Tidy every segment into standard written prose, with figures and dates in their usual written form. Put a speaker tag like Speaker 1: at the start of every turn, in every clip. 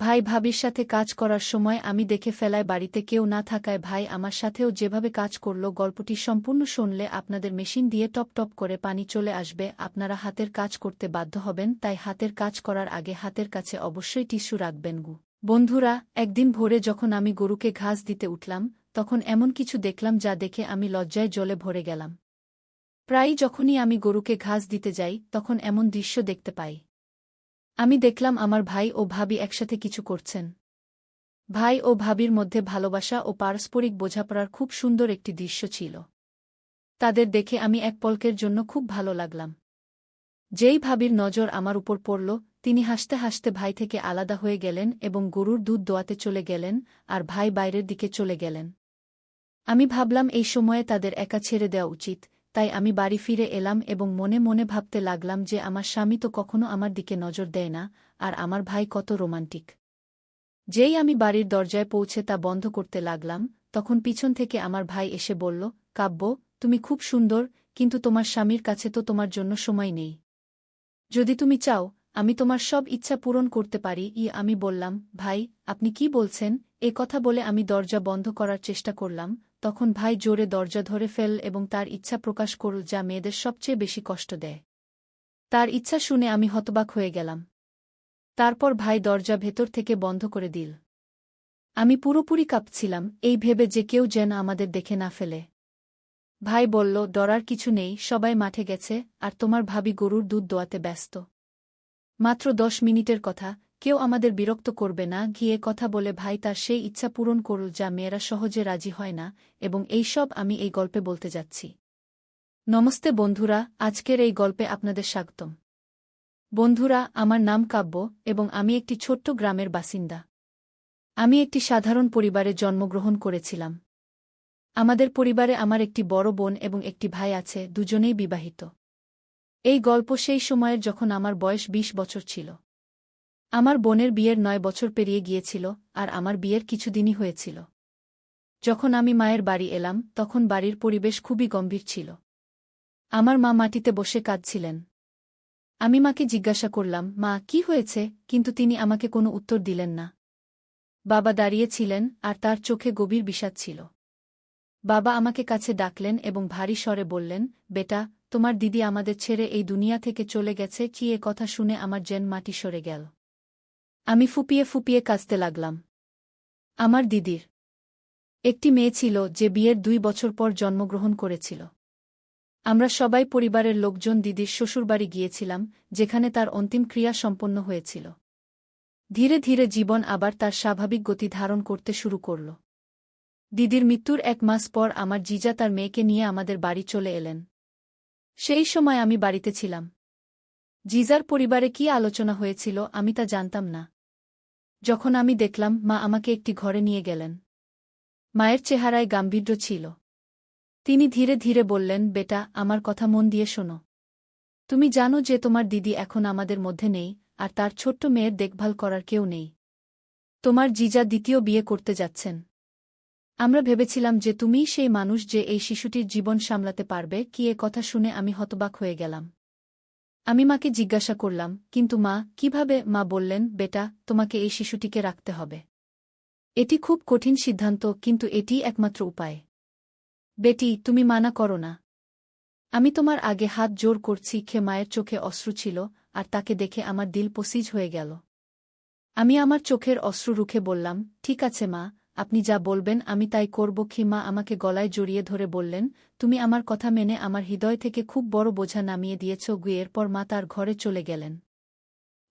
Speaker 1: ভাই ভাবির সাথে কাজ করার সময় আমি দেখে ফেলায় বাড়িতে কেউ না থাকায় ভাই আমার সাথেও যেভাবে কাজ করল গল্পটি সম্পূর্ণ শুনলে আপনাদের মেশিন দিয়ে টপ টপ করে পানি চলে আসবে, আপনারা হাতের কাজ করতে বাধ্য হবেন, তাই হাতের কাজ করার আগে হাতের কাছে অবশ্যই টিস্যু রাখবেন গু। বন্ধুরা, একদিন ভোরে যখন আমি গরুকে ঘাস দিতে উঠলাম তখন এমন কিছু দেখলাম যা দেখে আমি লজ্জায় জলে ভরে গেলাম। প্রায়ই যখনই আমি গরুকে ঘাস দিতে যাই তখন এমন দৃশ্য দেখতে পাই। আমি দেখলাম আমার ভাই ও ভাবি একসাথে কিছু করছেন। ভাই ও ভাবির মধ্যে ভালোবাসা ও পারস্পরিক বোঝাপড়ার খুব সুন্দর একটি দৃশ্য ছিল। তাদের দেখে আমি এক পলকের জন্য খুব ভালো লাগলাম। যেই ভাবির নজর আমার উপর পড়ল, তিনি হাসতে হাসতে ভাই থেকে আলাদা হয়ে গেলেন এবং গরুর দুধ দোয়াতে চলে গেলেন, আর ভাই বাইরের দিকে চলে গেলেন। আমি ভাবলাম এই সময়ে তাদের একা ছেড়ে দেওয়া উচিত, তাই আমি বাড়ি ফিরে এলাম এবং মনে মনে ভাবতে লাগলাম যে আমার স্বামী তো কখনো আমার দিকে নজর দেয় না, আর আমার ভাই কত রোমান্টিক। যেই আমি বাড়ির দরজায় পৌঁছে তা বন্ধ করতে লাগলাম, তখন পিছন থেকে আমার ভাই এসে বলল, কাব্য, তুমি খুব সুন্দর, কিন্তু তোমার স্বামীর কাছে তো তোমার জন্য সময় নেই। যদি তুমি চাও, আমি তোমার সব ইচ্ছা পূরণ করতে পারি। আমি বললাম, ভাই, আপনি কি বলছেন? এ কথা বলে আমি দরজা বন্ধ করার চেষ্টা করলাম, তখন ভাই জোরে দরজা ধরে ফেল এবং তার ইচ্ছা প্রকাশ করল যা মেয়েদের সবচেয়ে বেশি কষ্ট দেয়। তার ইচ্ছা শুনে আমি হতবাক হয়ে গেলাম। তারপর ভাই দরজা ভেতর থেকে বন্ধ করে দিল। আমি পুরোপুরি কাঁপছিলাম, এই ভেবে যে কেউ যেন আমাদের দেখে না ফেলে। ভাই বলল, ডরার কিছু নেই, সবাই মাঠে গেছে, আর তোমার ভাবি গরুর দুধ দোয়াতে ব্যস্ত। মাত্র 10 মিনিটের কথা, কেউ আমাদের বিরক্ত করবে না। গিয়ে কথা বলে ভাই তার সেই ইচ্ছা পূরণ করল যা মেয়েরা সহজে রাজি হয় না, এবং এই সব আমি এই গল্পে বলতে যাচ্ছি। নমস্তে বন্ধুরা, আজকের এই গল্পে আপনাদের স্বাগতম। বন্ধুরা, আমার নাম কাব্য এবং আমি একটি ছোট্ট গ্রামের বাসিন্দা। আমি একটি সাধারণ পরিবারে জন্মগ্রহণ করেছিলাম। আমাদের পরিবারে আমার একটি বড় বোন এবং একটি ভাই আছে, দুজনেই বিবাহিত। এই গল্প সেই সময়ের যখন আমার বয়স 20 বছর ছিল। আমার বোনের বিয়ের 9 বছর পেরিয়ে গিয়েছিল, আর আমার বিয়ের কিছুদিনই হয়েছিল। যখন আমি মায়ের বাড়ি এলাম তখন বাড়ির পরিবেশ খুবই গম্ভীর ছিল। আমার মা মাটিতে বসে কাঁদছিলেন। আমি মাকে জিজ্ঞাসা করলাম, মা, কি হয়েছে? কিন্তু তিনি আমাকে কোনো উত্তর দিলেন না। বাবা দাঁড়িয়েছিলেন, আর তার চোখে গভীর বিষাদ ছিল। বাবা আমাকে কাছে ডাকলেন এবং ভারী স্বরে বললেন, বেটা, তোমার দিদি আমাদের ছেড়ে এই দুনিয়া থেকে চলে গেছে। কি? এ কথা শুনে আমার যেন মাটি সরে গেল। আমি ফুপিয়ে ফুপিয়ে কাঁদতে লাগলাম। আমার দিদির একটি মেয়ে ছিল যে বিয়ের 2 বছর পর জন্মগ্রহণ করেছিল। আমরা সবাই পরিবারের লোকজন দিদির শ্বশুরবাড়ি গিয়েছিলাম, যেখানে তার অন্তিম ক্রিয়া সম্পন্ন হয়েছিল। ধীরে ধীরে জীবন আবার তার স্বাভাবিক গতি ধারণ করতে শুরু করল। দিদির মৃত্যুর 1 মাস পর আমার জিজা তার মেয়েকে নিয়ে আমাদের বাড়ি চলে এলেন। সেই সময় আমি বাড়িতে ছিলাম। জিজার পরিবারে কি আলোচনা হয়েছিল আমি তা জানতাম না। যখন আমি দেখলাম, মা আমাকে একটি ঘরে নিয়ে গেলেন। মায়ের চেহারায় গাম্ভীর্য ছিল। তিনি ধীরে ধীরে বললেন, বেটা, আমার কথা মন দিয়ে শোনো। তুমি জানো যে তোমার দিদি এখন আমাদের মধ্যে নেই, আর তার ছোট্ট মেয়ের দেখভাল করার কেউ নেই। তোমার জিজা দ্বিতীয় বিয়ে করতে যাচ্ছেন। আমরা ভেবেছিলাম যে তুমিই সেই মানুষ যে এই শিশুটির জীবন সামলাতে পারবে। কি? এ কথা শুনে আমি হতবাক হয়ে গেলাম। আমি মাকে জিজ্ঞাসা করলাম, কিন্তু মা, কিভাবে? মা বললেন, বেটা, তোমাকে এই শিশুটিকে রাখতে হবে। এটি খুব কঠিন সিদ্ধান্ত, কিন্তু এটিই একমাত্র উপায়। বেটি, তুমি মানা করো না। আমি তোমার আগে হাত জোর করছি। মায়ের চোখে অশ্রু ছিল, আর তাকে দেখে আমার দিল পসিজ হয়ে গেল। আমি আমার চোখের অশ্রু রুখে বললাম, ঠিক আছে মা, আপনি যা বলবেন আমি তাই করব। মা আমাকে গলায় জড়িয়ে ধরে বললেন, তুমি আমার কথা মেনে আমার হৃদয় থেকে খুব বড় বোঝা নামিয়ে দিয়েছ। এরপর মা তার ঘরে চলে গেলেন।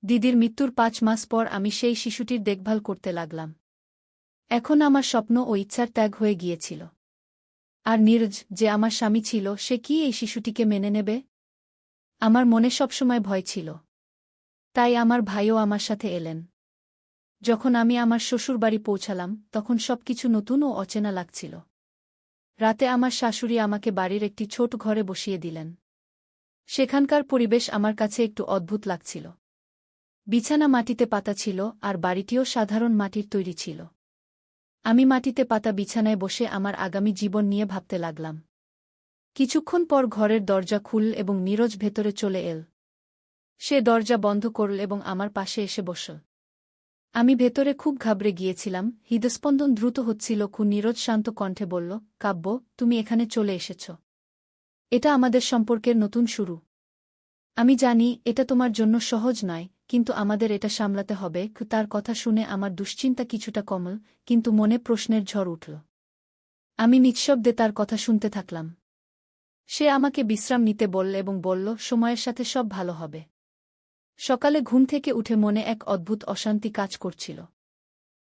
Speaker 1: দিদির মৃত্যুর 5 মাস পর আমি সেই শিশুটির দেখভাল করতে লাগলাম। এখন আমার স্বপ্ন ও ইচ্ছার ত্যাগ হয়ে গিয়েছিল। আর নীরজ, যে আমার স্বামী ছিল, সে কি এই শিশুটিকে মেনে নেবে? আমার মনে সবসময় ভয় ছিল। তাই আমার ভাইও আমার সাথে এলেন। যখন আমি আমার শ্বশুরবাড়ি পৌঁছালাম তখন সবকিছু নতুন ও অচেনা লাগছিল। রাতে আমার শাশুড়ি আমাকে বাড়ির একটি ছোট ঘরে বসিয়ে দিলেন। সেখানকার পরিবেশ আমার কাছে একটু অদ্ভুত লাগছিল। বিছানা মাটিতে পাতা ছিল, আর বাড়িটিও সাধারণ মাটির তৈরি ছিল। আমি মাটিতে পাতা বিছানায় বসে আমার আগামী জীবন নিয়ে ভাবতে লাগলাম। কিছুক্ষণ পর ঘরের দরজা খুলল এবং নীরজ ভেতরে চলে এল। সে দরজা বন্ধ করল এবং আমার পাশে এসে বসল। আমি ভেতরে খুব ঘাবড়ে গিয়েছিলাম, হৃদস্পন্দন দ্রুত হচ্ছিল। নীরজ শান্ত কণ্ঠে বলল, কাব্য, তুমি এখানে চলে এসেছ। এটা আমাদের সম্পর্কের নতুন শুরু। আমি জানি এটা তোমার জন্য সহজ নয়, কিন্তু আমাদের এটা সামলাতে হবে। তার কথা শুনে আমার দুশ্চিন্তা কিছুটা কমল, কিন্তু মনে প্রশ্নের ঝড় উঠল। আমি নিঃশব্দে তার কথা শুনতে থাকলাম। সে আমাকে বিশ্রাম নিতে বলল এবং বলল, সময়ের সাথে সব ভালো হবে। সকালে ঘুম থেকে উঠে মনে এক অদ্ভুত অশান্তি কাজ করছিল।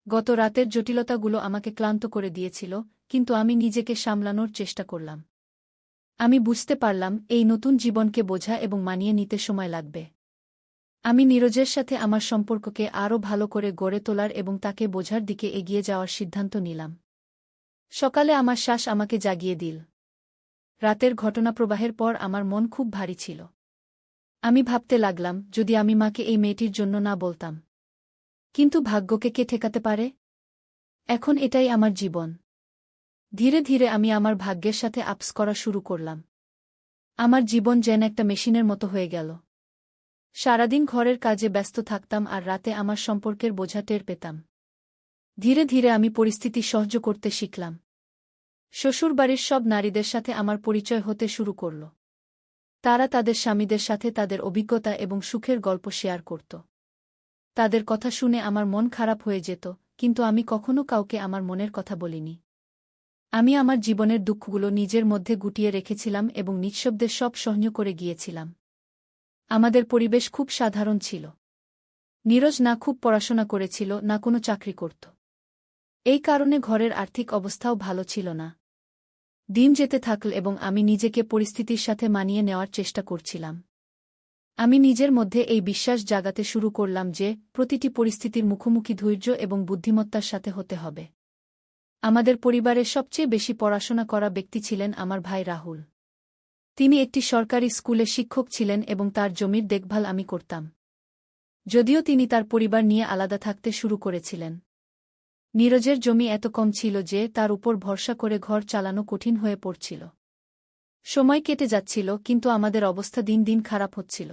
Speaker 1: গত রাতের জটিলতাগুলো আমাকে ক্লান্ত করে দিয়েছিল, কিন্তু আমি নিজেকে সামলানোর চেষ্টা করলাম। আমি বুঝতে পারলাম এই নতুন জীবনকে বোঝা এবং মানিয়ে নিতে সময় লাগবে। আমি নীরজের সাথে আমার সম্পর্ককে আরও ভালো করে গড়ে তোলার এবং তাকে বোঝার দিকে এগিয়ে যাওয়ার সিদ্ধান্ত নিলাম। সকালে আমার শ্বাস আমাকে জাগিয়ে দিল। রাতের ঘটনাপ্রবাহের পর আমার মন খুব ভারী ছিল। আমি ভাবতে লাগলাম, যদি আমি মাকে এই মেয়েটির জন্য না বলতাম। কিন্তু ভাগ্যকে কে ঠেকাতে পারে? এখন এটাই আমার জীবন। ধীরে ধীরে আমি আমার ভাগ্যের সাথে আপস করা শুরু করলাম। আমার জীবন যেন একটা মেশিনের মতো হয়ে গেল। সারাদিন ঘরের কাজে ব্যস্ত থাকতাম আর রাতে আমার সম্পর্কের বোঝা টের পেতাম। ধীরে ধীরে আমি পরিস্থিতি সহ্য করতে শিখলাম। শ্বশুরবাড়ির সব নারীদের সাথে আমার পরিচয় হতে শুরু করল। তারা তাদের স্বামীদের সাথে তাদের অভিজ্ঞতা এবং সুখের গল্প শেয়ার করত। তাদের কথা শুনে আমার মন খারাপ হয়ে যেত, কিন্তু আমি কখনো কাউকে আমার মনের কথা বলিনি। আমি আমার জীবনের দুঃখগুলো নিজের মধ্যে গুটিয়ে রেখেছিলাম এবং নিঃশব্দে সব সহ্য করে গিয়েছিলাম। আমাদের পরিবেশ খুব সাধারণ ছিল। নীরজ না খুব পড়াশোনা করেছিল, না কোনো চাকরি করত। এই কারণে ঘরের আর্থিক অবস্থাও ভালো ছিল না। দিন যেতে থাকল এবং আমি নিজেকে পরিস্থিতির সাথে মানিয়ে নেওয়ার চেষ্টা করছিলাম। আমি নিজের মধ্যে এই বিশ্বাস জাগাতে শুরু করলাম যে প্রতিটি পরিস্থিতির মুখোমুখি ধৈর্য এবং বুদ্ধিমত্তার সাথে হতে হবে। আমাদের পরিবারের সবচেয়ে বেশি পড়াশোনা করা ব্যক্তি ছিলেন আমার ভাই রাহুল। তিনি একটি সরকারি স্কুলে শিক্ষক ছিলেন এবং তার জমির দেখভাল আমি করতাম। যদিও তিনি তার পরিবার নিয়ে আলাদা থাকতে শুরু করেছিলেন। নীরজের জমি এত কম ছিল যে তার উপর ভরসা করে ঘর চালানো কঠিন হয়ে পড়ছিল। সময় কেটে যাচ্ছিল, কিন্তু আমাদের অবস্থা দিন দিন খারাপ হচ্ছিল।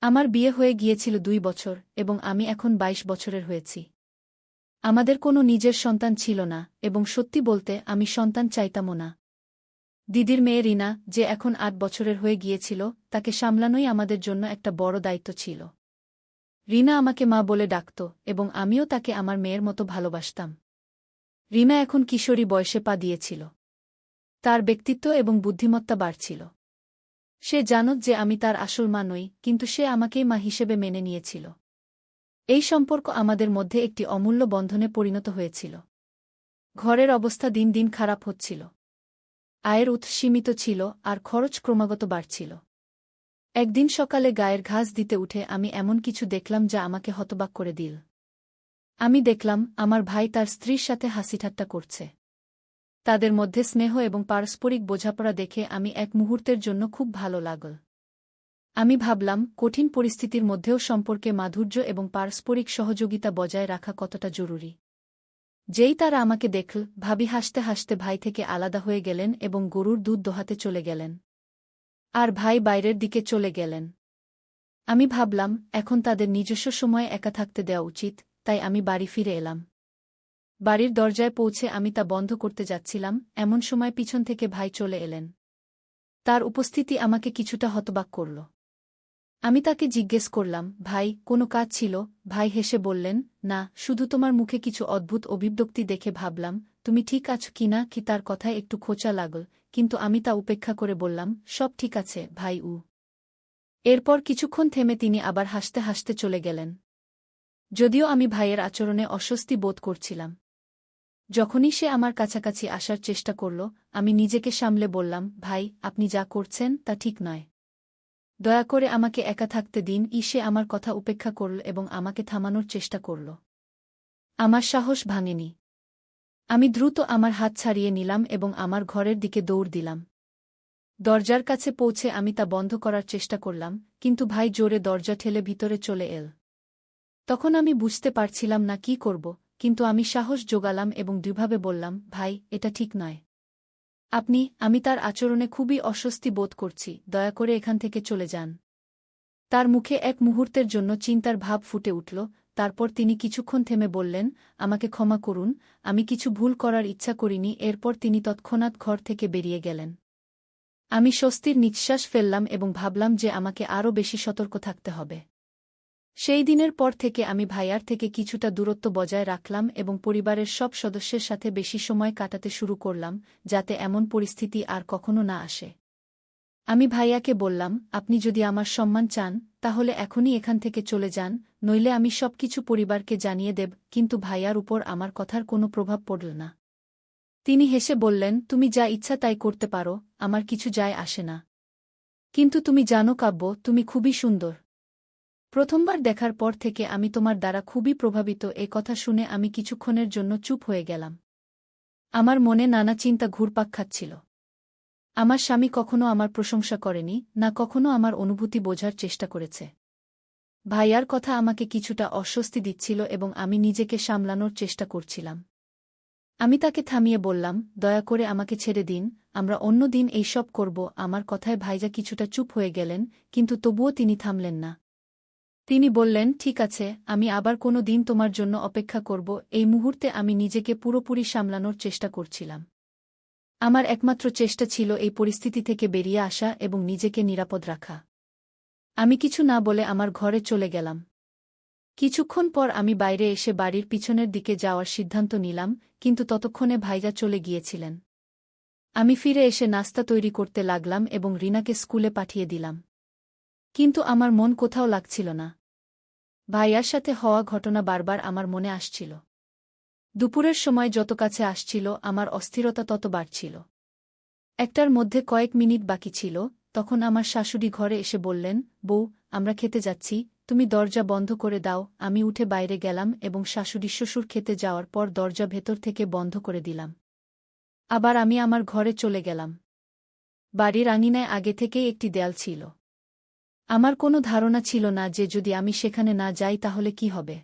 Speaker 1: আমার বিয়ে হয়ে গিয়েছিল 2 বছর এবং আমি এখন 22 বছরের হয়েছি। আমাদের কোনো নিজের সন্তান ছিল না এবং সত্যি বলতে আমি সন্তান চাইতামও না। দিদির মেয়ে রিনা, যে এখন 8 বছরের হয়ে গিয়েছিল, তাকে সামলানোই আমাদের জন্য একটা বড় দায়িত্ব ছিল। রিনা আমাকে মা বলে ডাকত এবং আমিও তাকে আমার মেয়ের মতো ভালোবাসতাম। রিনা এখন কিশোরী বয়সে পা দিয়েছিল। তার ব্যক্তিত্ব এবং বুদ্ধিমত্তা বাড়ছিল। সে জানত যে আমি তার আসল মা নই, কিন্তু সে আমাকেই মা হিসেবে মেনে নিয়েছিল। এই সম্পর্ক আমাদের মধ্যে একটি অমূল্য বন্ধনে পরিণত হয়েছিল। ঘরের অবস্থা দিন দিন খারাপ হচ্ছিল। আয়ের উৎস সীমিত ছিল আর খরচ ক্রমাগত বাড়ছিল। একদিন সকালে গায়ের ঘাস দিতে উঠে আমি এমন কিছু দেখলাম যা আমাকে হতবাক করে দিল। আমি দেখলাম আমার ভাই তার স্ত্রীর সাথে হাসিঠাট্টা করছে। তাদের মধ্যে স্নেহ এবং পারস্পরিক বোঝাপড়া দেখে আমি এক মুহূর্তের জন্য খুব ভালো লাগল। আমি ভাবলাম, কঠিন পরিস্থিতির মধ্যেও সম্পর্কে মাধুর্য এবং পারস্পরিক সহযোগিতা বজায় রাখা কতটা জরুরি। যেই তারা আমাকে দেখল, ভাবি হাসতে হাসতে ভাই থেকে আলাদা হয়ে গেলেন এবং গরুর দুধ দোহাতে চলে গেলেন। আর ভাই বাইরের দিকে চলে গেলেন। আমি ভাবলাম, এখন তাদের নিজস্ব সময়ে একা থাকতে দেওয়া উচিত, তাই আমি বাড়ি ফিরে এলাম। বাড়ির দরজায় পৌঁছে আমি তা বন্ধ করতে যাচ্ছিলাম, এমন সময় পিছন থেকে ভাই চলে এলেন। তার উপস্থিতি আমাকে কিছুটা হতবাক করল। আমি তাকে জিজ্ঞেস করলাম, ভাই, কোনো কাজ ছিল? ভাই হেসে বললেন, না, শুধু তোমার মুখে কিছু অদ্ভুত অভিব্যক্তি দেখে ভাবলাম তুমি ঠিক আছো কিনা। কি তার কথায় একটু খোঁচা লাগল, কিন্তু আমি তা উপেক্ষা করে বললাম, সব ঠিক আছে ভাই। এরপর কিছুক্ষণ থেমে তিনি আবার হাসতে হাসতে চলে গেলেন। যদিও আমি ভাইয়ের আচরণে অস্বস্তি বোধ করছিলাম। যখনই সে আমার কাছাকাছি আসার চেষ্টা করল, আমি নিজেকে সামলে বললাম, ভাই, আপনি যা করছেন তা ঠিক নয়। দয়া করে আমাকে একা থাকতে দিন। সে আমার কথা উপেক্ষা করল এবং আমাকে থামানোর চেষ্টা করল। আমার সাহস ভাঙেনি। আমি দ্রুত আমার হাত ছাড়িয়ে নিলাম এবং আমার ঘরের দিকে দৌড় দিলাম। দরজার কাছে পৌঁছে আমি তা বন্ধ করার চেষ্টা করলাম, কিন্তু ভাই জোরে দরজা ঠেলে ভিতরে চলে এল। তখন আমি বুঝতে পারছিলাম না কি করব, কিন্তু আমি সাহস জোগালাম এবং দৃঢ়ভাবে বললাম, ভাই, এটা ঠিক নয়। আমি তার আচরণে খুবই অস্বস্তি বোধ করছি, দয়া করে এখান থেকে চলে যান। তার মুখে এক মুহূর্তের জন্য চিন্তার ভাব ফুটে উঠল, তারপর তিনি কিছুক্ষণ থেমে বললেন, আমাকে ক্ষমা করুন, আমি কিছু ভুল করার ইচ্ছা করিনি। এরপর তিনি তৎক্ষণাৎ ঘর থেকে বেরিয়ে গেলেন। আমি স্বস্তির নিঃশ্বাস ফেললাম এবং ভাবলাম যে আমাকে আরও বেশি সতর্ক থাকতে হবে। সেই দিনের পর থেকে আমি ভাইয়ার থেকে কিছুটা দূরত্ব বজায় রাখলাম এবং পরিবারের সব সদস্যের সাথে বেশি সময় কাটাতে শুরু করলাম, যাতে এমন পরিস্থিতি আর কখনো না আসে। আমি ভাইয়াকে বললাম, আপনি যদি আমার সম্মান চান, তাহলে এখনই এখান থেকে চলে যান, নইলে আমি সবকিছু পরিবারকে জানিয়ে দেব। কিন্তু ভাইয়ার উপর আমার কথার কোনো প্রভাব পড়ল না। তিনি হেসে বললেন, তুমি যা ইচ্ছা তাই করতে পারো, আমার কিছু যায় আসে না। কিন্তু তুমি জানো কাব্য, তুমি খুবই সুন্দর। প্রথমবার দেখার পর থেকে আমি তোমার দ্বারা খুবই প্রভাবিত। এ কথা শুনে আমি কিছুক্ষণের জন্য চুপ হয়ে গেলাম। আমার মনে নানা চিন্তা ঘুরপাক খাচ্ছিল। আমার স্বামী কখনো আমার প্রশংসা করেনি, না কখনো আমার অনুভূতি বোঝার চেষ্টা করেছে। ভাইয়ার কথা আমাকে কিছুটা অস্বস্তি দিচ্ছিল এবং আমি নিজেকে সামলানোর চেষ্টা করছিলাম। আমি তাকে থামিয়ে বললাম, দয়া করে আমাকে ছেড়ে দিন, আমরা অন্য দিন এইসব করব। আমার কথায় ভাইজা কিছুটা চুপ হয়ে গেলেন, কিন্তু তবুও তিনি থামলেন না। তিনি বললেন, ঠিক আছে, আমি আবার কোনো দিন তোমার জন্য অপেক্ষা করব। এই মুহূর্তে আমি নিজেকে পুরোপুরি সামলানোর চেষ্টা করছিলাম। আমার একমাত্র চেষ্টা ছিল এই পরিস্থিতি থেকে বেরিয়ে আসা এবং নিজেকে নিরাপদ রাখা। আমি কিছু না বলে আমার ঘরে চলে গেলাম। কিছুক্ষণ পর আমি বাইরে এসে বাড়ির পিছনের দিকে যাওয়ার সিদ্ধান্ত নিলাম, কিন্তু ততক্ষণে ভাইজা চলে গিয়েছিলেন। আমি ফিরে এসে নাস্তা তৈরি করতে লাগলাম এবং রিনাকে স্কুলে পাঠিয়ে দিলাম। কিন্তু আমার মন কোথাও লাগছিল না। ভাইয়ার সাথে হওয়া ঘটনা বারবার আমার মনে আসছিল। দুপুরের সময় যত কাছে আসছিল, আমার অস্থিরতা তত বাড়ছিল। একটার মধ্যে কয়েক মিনিট বাকি ছিল, তখন আমার শাশুড়ি ঘরে এসে বললেন, বউ, আমরা খেতে যাচ্ছি, তুমি দরজা বন্ধ করে দাও। আমি উঠে বাইরে গেলাম এবং শাশুড়ি শ্বশুর খেতে যাওয়ার পর দরজা ভেতর থেকে বন্ধ করে দিলাম। আবার আমি আমার ঘরে চলে গেলাম। বাড়ির আঙিনায় আগে থেকেই একটি দেয়াল ছিল। আমার কোনো ধারণা ছিল না যে যদি আমি সেখানে না যাই তাহলে কি হবে।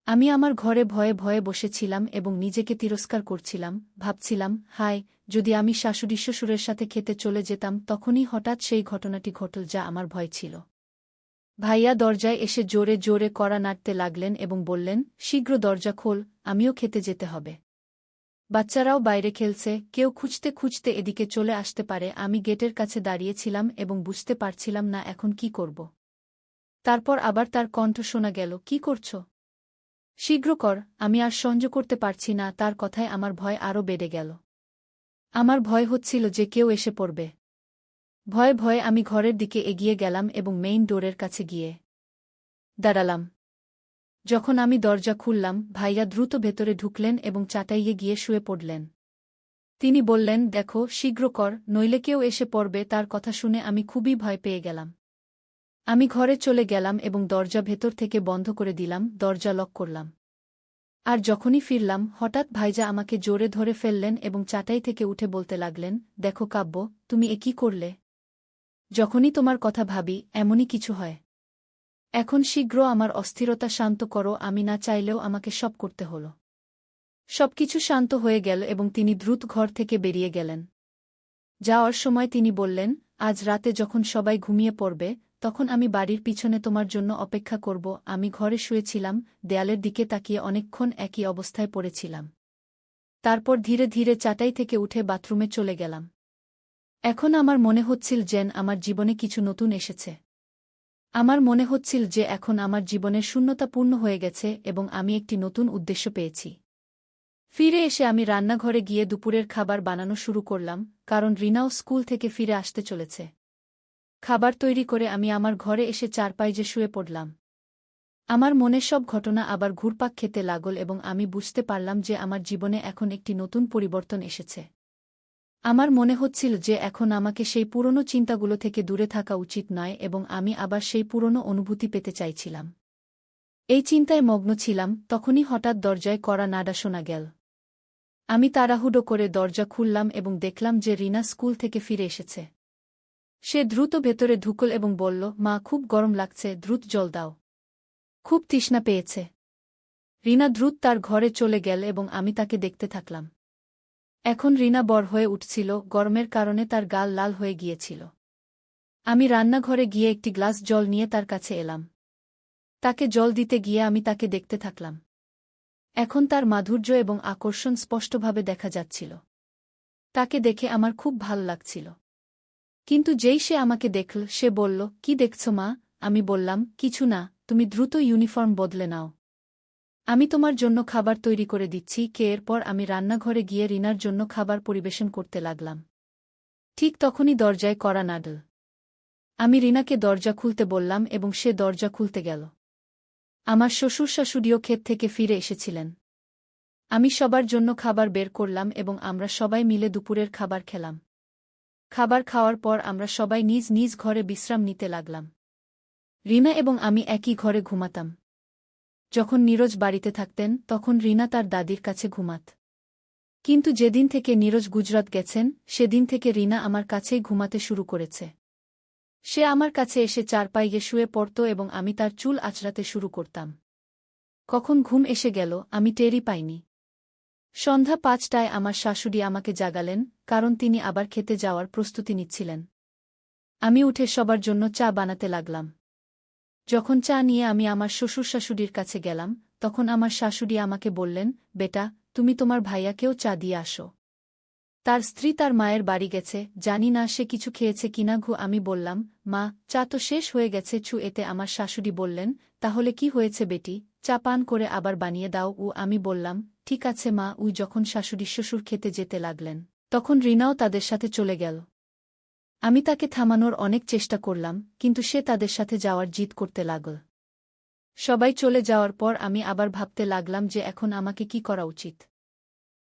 Speaker 1: আমি আমার ঘরে ভয়ে ভয়ে বসেছিলাম এবং নিজেকে তিরস্কার করছিলাম, ভাবছিলাম, হায়, যদি আমি শাশুড়ি শ্বশুরের সাথে খেতে চলে যেতাম। তখনই হঠাৎ সেই ঘটনাটি ঘটল যা আমার ভয় ছিল। ভাইয়া দরজায় এসে জোরে জোরে কড়া নাড়তে লাগলেন এবং বললেন, শীঘ্র দরজা খোল, আমিও খেতে যেতে হবে। বাচ্চারাও বাইরে খেলছে, কেউ খুঁজতে খুঁজতে এদিকে চলে আসতে পারে। আমি গেটের কাছে দাঁড়িয়েছিলাম এবং বুঝতে পারছিলাম না এখন কি করব। তারপর আবার তার কণ্ঠ শোনা গেল, কি করছ? শীঘ্র কর, আমি আর সহ্য করতে পারছি না। তার কথায় আমার ভয় আরও বেড়ে গেল। আমার ভয় হচ্ছিল যে কেউ এসে পড়বে। ভয়ে ভয়ে আমি ঘরের দিকে এগিয়ে গেলাম এবং মেইন ডোরের কাছে গিয়ে দাঁড়ালাম। যখন আমি দরজা খুললাম, ভাইয়া দ্রুত ভেতরে ঢুকলেন এবং চাটাইয়ে গিয়ে শুয়ে পড়লেন। তিনি বললেন, দেখো, শীঘ্র কর, নইলে কেউ এসে পড়বে। তার কথা শুনে আমি খুবই ভয় পেয়ে গেলাম। আমি ঘরে চলে গেলাম এবং দরজা ভেতর থেকে বন্ধ করে দিলাম, দরজা লক করলাম। আর যখনই ফিরলাম, হঠাৎ ভাইজা আমাকে জোরে ধরে ফেললেন এবং চাটাই থেকে উঠে বলতে লাগলেন, দেখো কাব্য, তুমি এ কি করলে? যখনই তোমার কথা ভাবি, এমনই কিছু হয়। এখন শীঘ্র আমার অস্থিরতা শান্ত করো। আমি না চাইলেও আমাকে সব করতে হল। সবকিছু শান্ত হয়ে গেল এবং তিনি দ্রুত ঘর থেকে বেরিয়ে গেলেন। যাওয়ার সময় তিনি বললেন, আজ রাতে যখন সবাই ঘুমিয়ে পড়বে, তখন আমি বাড়ির পিছনে তোমার জন্য অপেক্ষা করব। আমি ঘরে শুয়েছিলাম, দেয়ালের দিকে তাকিয়ে অনেকক্ষণ একই অবস্থায় পড়েছিলাম। তারপর ধীরে ধীরে চাটাই থেকে উঠে বাথরুমে চলে গেলাম। এখন আমার মনে হচ্ছিল যেন আমার জীবনে কিছু নতুন এসেছে। আমার মনে হচ্ছিল যে এখন আমার জীবনের শূন্যতা পূর্ণ হয়ে গেছে এবং আমি একটি নতুন উদ্দেশ্য পেয়েছি। ফিরে এসে আমি রান্নাঘরে গিয়ে দুপুরের খাবার বানানো শুরু করলাম, কারণ রিনাও স্কুল থেকে ফিরে আসতে চলেছে। খাবার তৈরি করে আমি আমার ঘরে এসে চারপাইয়ে শুয়ে পড়লাম। আমার মনে সব ঘটনা আবার ঘুরপাক খেতে লাগল এবং আমি বুঝতে পারলাম যে আমার জীবনে এখন একটি নতুন পরিবর্তন এসেছে। আমার মনে হচ্ছিল যে এখন আমাকে সেই পুরনো চিন্তাগুলো থেকে দূরে থাকা উচিত নয় এবং আমি আবার সেই পুরনো অনুভূতি পেতে চাইছিলাম। এই চিন্তায় মগ্ন ছিলাম, তখনই হঠাৎ দরজায় কড়া নাড়া শোনা গেল। আমি তাড়াহুড়ো করে দরজা খুললাম এবং দেখলাম যে রিনা স্কুল থেকে ফিরে এসেছে। সে দ্রুত ভেতরে ঢুকল এবং বলল, মা, খুব গরম লাগছে, দ্রুত জল দাও, খুব তৃষ্ণা পেয়েছে। রিনা দ্রুত তার ঘরে চলে গেল এবং আমি তাকে দেখতে থাকলাম। এখন রিনা বড় হয়ে উঠছিল, গরমের কারণে তার গাল লাল হয়ে গিয়েছিল। আমি রান্নাঘরে গিয়ে একটি গ্লাস জল নিয়ে তার কাছে এলাম। তাকে জল দিতে গিয়ে আমি তাকে দেখতে থাকলাম। এখন তার মাধুর্য এবং আকর্ষণ স্পষ্টভাবে দেখা যাচ্ছিল। তাকে দেখে আমার খুব ভাল লাগছিল। কিন্তু যেই সে আমাকে দেখল, সে বলল, কি দেখছ মা? আমি বললাম, কিছু না, তুমি দ্রুত ইউনিফর্ম বদলে নাও। আমি তোমার জন্য খাবার তৈরি করে দিচ্ছি। এরপর আমি রান্নাঘরে গিয়ে রিনার জন্য খাবার পরিবেশন করতে লাগলাম। ঠিক তখনই দরজায় কড়া নাড়ল। আমি রিনাকে দরজা খুলতে বললাম এবং সে দরজা খুলতে গেল। আমার শ্বশুর শাশুড়িও ক্ষেত থেকে ফিরে এসেছিলেন। আমি সবার জন্য খাবার বের করলাম এবং আমরা সবাই মিলে দুপুরের খাবার খেলাম। খাবার খাওয়ার পর আমরা সবাই নিজ নিজ ঘরে বিশ্রাম নিতে লাগলাম। রিনা এবং আমি একই ঘরে ঘুমাতাম। যখন নীরজ বাড়িতে থাকতেন তখন রিনা তার দাদির কাছে ঘুমাত। কিন্তু যেদিন থেকে নীরজ গুজরাত গেছেন সেদিন থেকে রিনা আমার কাছেই ঘুমাতে শুরু করেছে। সে আমার কাছে এসে চারপাইয়ে শুয়ে পড়ত এবং আমি তার চুল আঁচড়াতে শুরু করতাম। কখন ঘুম এসে গেল আমি টেরই পাইনি। সন্ধ্যা ৫টায় আমার শাশুড়ি আমাকে জাগালেন, কারণ তিনি আবার খেতে যাওয়ার প্রস্তুতি নিচ্ছিলেন। আমি উঠে সবার জন্য চা বানাতে লাগলাম। যখন চা নিয়ে আমি আমার শ্বশুর শাশুড়ির কাছে গেলাম, তখন আমার শাশুড়ি আমাকে বললেন, বেটা, তুমি তোমার ভাইয়াকেও চা দিয়ে আসো। তার স্ত্রী তার মায়ের বাড়ি গেছে, জানি না সে কিছু খেয়েছে কিনা। আমি বললাম, মা, চা তো শেষ হয়ে গেছে। এতে আমার শাশুড়ি বললেন, তাহলে কি হয়েছে বেটি, চা পান করে আবার বানিয়ে দাও। আমি বললাম, ঠিক আছে মা। যখন শাশুড়ি শ্বশুর খেতে যেতে লাগলেন তখন রিনাও তাদের সাথে চলে গেল। আমি তাকে থামানোর অনেক চেষ্টা করলাম, কিন্তু সে তাদের সাথে যাওয়ার জিদ করতে লাগল। সবাই চলে যাওয়ার পর আমি আবার ভাবতে লাগলাম যে এখন আমাকে কি করা উচিত।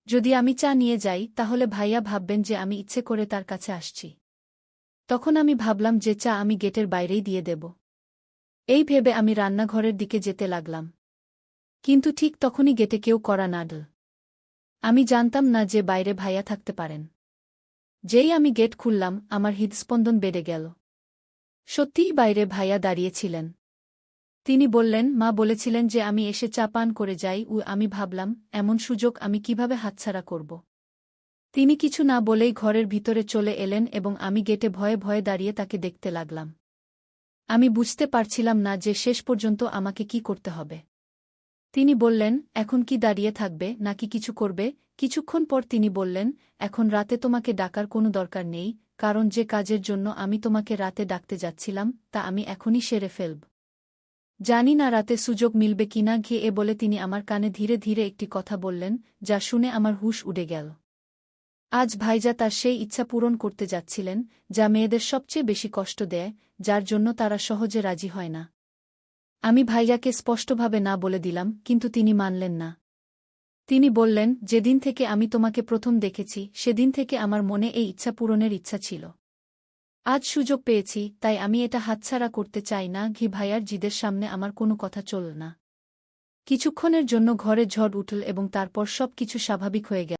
Speaker 1: যদি আমি চা নিয়ে যাই তাহলে ভাইয়া ভাববেন যে আমি ইচ্ছে করে তার কাছে আসছি। তখন আমি ভাবলাম যে চা আমি গেটের বাইরেই দিয়ে দেব। এই ভেবে আমি রান্নাঘরের দিকে যেতে লাগলাম। কিন্তু ঠিক তখনই গেটে কেউ কড়া নাড়ল। আমি জানতাম না যে বাইরে ভাইয়া থাকতে পারেন। যেই আমি গেট খুললাম আমার হৃদস্পন্দন বেড়ে গেল। সত্যিই বাইরে ভাইয়া দাঁড়িয়েছিলেন। তিনি বললেন, মা বলেছিলেন যে আমি এসে চা পান করে যাই। আমি ভাবলাম, এমন সুযোগ আমি কিভাবে হাতছাড়া করব। তিনি কিছু না বলেই ঘরের ভিতরে চলে এলেন এবং আমি গেটে ভয়ে ভয়ে দাঁড়িয়ে তাকে দেখতে লাগলাম। আমি বুঝতে পারছিলাম না যে শেষ পর্যন্ত আমাকে কি করতে হবে। তিনি বললেন, এখন কি দাঁড়িয়ে থাকবে নাকি কিছু করবে? কিছুক্ষণ পর তিনি বললেন, এখন রাতে তোমাকে ডাকার কোনো দরকার নেই, কারণ যে কাজের জন্য আমি তোমাকে রাতে ডাকতে যাচ্ছিলাম তা আমি এখনই সেরে ফেলব। জানি না রাতে সুযোগ মিলবে কিনা। বলে তিনি আমার কানে ধীরে ধীরে একটি কথা বললেন, যা শুনে আমার হুঁশ উড়ে গেল। আজ ভাইজা তার সেই ইচ্ছা পূরণ করতে যাচ্ছিলেন, যা মেয়েদের সবচেয়ে বেশি কষ্ট দেয়, যার জন্য তারা সহজে রাজি হয় না। আমি ভাইয়াকে স্পষ্টভাবে না বলে দিলাম, কিন্তু তিনি মানলেন না। তিনি বললেন, যেদিন থেকে আমি তোমাকে প্রথম দেখেছি সেদিন থেকে আমার মনে এই ইচ্ছা পূরণের ইচ্ছা ছিল। আজ সুযোগ পেয়েছি, তাই আমি এটা হাতছাড়া করতে চাই না। ভাইয়ার জিদের সামনে আমার কোনো কথা চলল না। কিছুক্ষণের জন্য ঘরে ঝড় উঠল এবং তারপর সব কিছু স্বাভাবিক হয়ে গেল।